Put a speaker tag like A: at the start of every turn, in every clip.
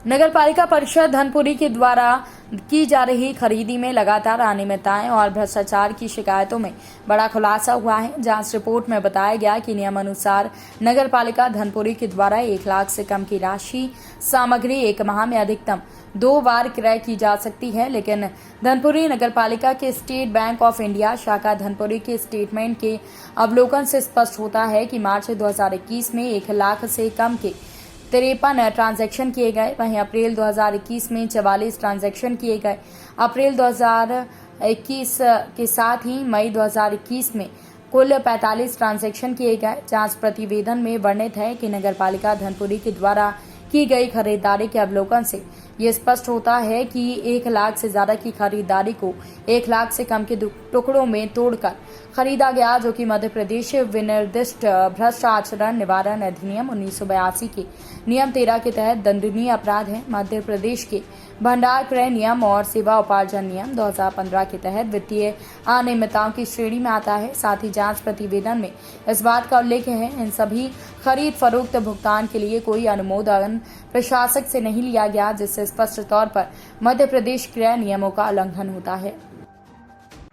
A: नगर पालिका परिषद धनपुरी के द्वारा की जा रही खरीदी में लगातार अनियमितताएं और भ्रष्टाचार की शिकायतों में बड़ा खुलासा हुआ है। जांच रिपोर्ट में बताया गया कि नियमानुसार नगर पालिका धनपुरी के द्वारा 1 लाख से कम की राशि सामग्री एक माह में अधिकतम 2 बार क्रय की जा सकती है, लेकिन धनपुरी नगर पालिका के स्टेट बैंक ऑफ इंडिया शाखा धनपुरी के स्टेटमेंट के अवलोकन से स्पष्ट होता है कि मार्च 2021 में 1 लाख से कम के 53 ट्रांजैक्शन किए गए। वहीं अप्रैल 2021 में 44 ट्रांजैक्शन किए गए। अप्रैल 2021 के साथ ही मई 2021 में कुल 45 ट्रांजैक्शन किए गए। जांच प्रतिवेदन में वर्णित है कि नगर पालिका धनपुरी के द्वारा की गई खरीदारी के अवलोकन से ये स्पष्ट होता है कि 1 लाख से ज्यादा की खरीदारी को 1 लाख से कम के टुकड़ों में तोड़कर खरीदा गया, जो कि मध्य प्रदेश विनिर्दिष्ट भ्रष्ट आचरण निवारण अधिनियम 1982 के नियम 13 के तहत दंडनीय अपराध है। मध्य प्रदेश के भंडार क्रय नियम और सेवा उपार्जन नियम 2015 के तहत वित्तीय अनियमितताओं की श्रेणी में आता है। साथ ही जांच प्रतिवेदन में इस बात का उल्लेख है, इन सभी खरीद फरोख्त भुगतान के लिए कोई अनुमोदन प्रशासक से नहीं लिया गया, जिससे स्पष्ट तौर पर मध्य प्रदेश क्रय नियमों का उल्लंघन होता है।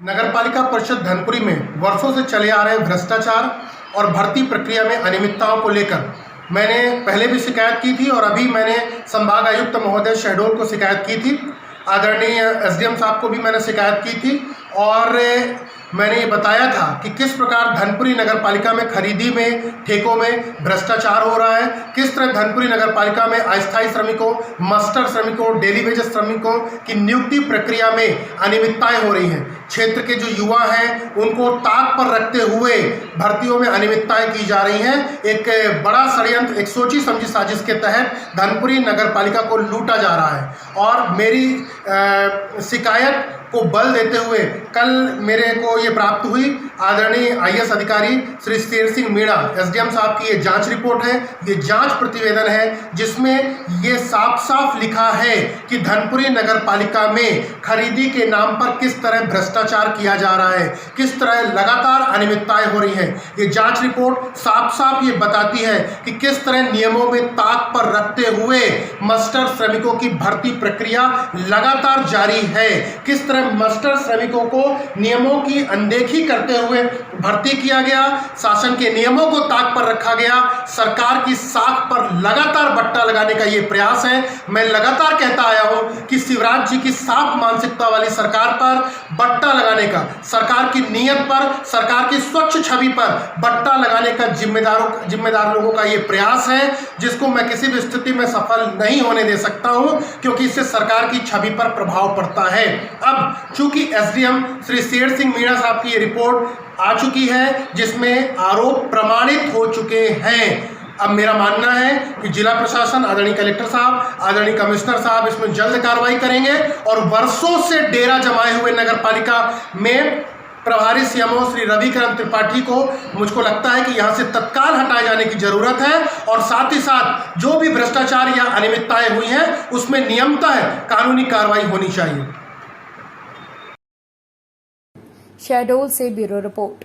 B: नगर पालिका परिषद धनपुरी में वर्षों से चले आ रहे भ्रष्टाचार और भर्ती प्रक्रिया में अनियमितताओं को लेकर मैंने पहले भी शिकायत की थी और अभी मैंने संभाग आयुक्त महोदय शहडोल को शिकायत की थी। आदरणीय एसडीएम साहब को भी मैंने शिकायत की थी और मैंने ये बताया था कि किस प्रकार धनपुरी नगर पालिका में खरीदी में ठेकों में भ्रष्टाचार हो रहा है, किस तरह धनपुरी नगर पालिका में अस्थायी श्रमिकों, मास्टर श्रमिकों, डेली वेजेस श्रमिकों की नियुक्ति प्रक्रिया में अनियमितताएं हो रही हैं। क्षेत्र के जो युवा हैं उनको ताक पर रखते हुए भर्तियों में अनियमितताएं की जा रही हैं। एक बड़ा षड्यंत्र, एक सोची समझी साजिश के तहत धनपुरी नगर पालिका को लूटा जा रहा है और मेरी शिकायत को बल देते हुए कल मेरे को ये प्राप्त हुई आदरणीय आईएएस अधिकारी श्री शेर सिंह मीणा एसडीएम साहब की ये जांच रिपोर्ट है, ये जांच प्रतिवेदन है, जिसमें ये साफ साफ लिखा है कि धनपुरी नगर पालिका में खरीदी के नाम पर किस तरह भ्रष्टाचार किया जा रहा है, किस तरह लगातार अनियमितताएं हो रही हैं। ये जांच रिपोर्ट साफ साफ ये बताती है कि किस तरह नियमों में ताक पर रखते हुए मास्टर श्रमिकों की भर्ती प्रक्रिया लगातार जारी है, किस तरह मास्टर श्रमिकों को नियमों की अनदेखी करते हुए भर्ती किया गया, शासन के नियमों को ताक पर रखा गया, सरकार की साख पर लगातार बट्टा लगाने का ये प्रयास है। मैं लगातार कहता आया हूं कि शिवराज जी की साफ मानसिकता वाली सरकार पर बट्टा लगाने का, सरकार की नीयत पर, सरकार की स्वच्छ छवि पर बट्टा लगाने का जिम्मेदार लोगों का ये प्रयास है, जिसको मैं किसी भी स्थिति में सफल नहीं होने दे सकता हूं, क्योंकि इससे सरकार की छवि पर प्रभाव पड़ता है। अब चूंकि एसडीएम श्री शेर सिंह मीणा साहब की ये रिपोर्ट आ चुकी है, जिसमें आरोप प्रमाणित हो चुके हैं, अब मेरा मानना है कि जिला प्रशासन, आदरणीय कलेक्टर साहब, आदरणीय कमिश्नर साहब इसमें जल्द कार्रवाई करेंगे और वर्षों से डेरा जमाए हुए नगर पालिका में प्रभारी सीएमओ श्री रविकरण त्रिपाठी को मुझको लगता है कि यहां से तत्काल हटाए जाने की जरूरत है और साथ ही साथ जो भी भ्रष्टाचार या अनियमितताएं हुई हैं उसमें नियमतः कानूनी कार्रवाई होनी चाहिए।
A: शहडोल से ब्यूरो रिपोर्ट।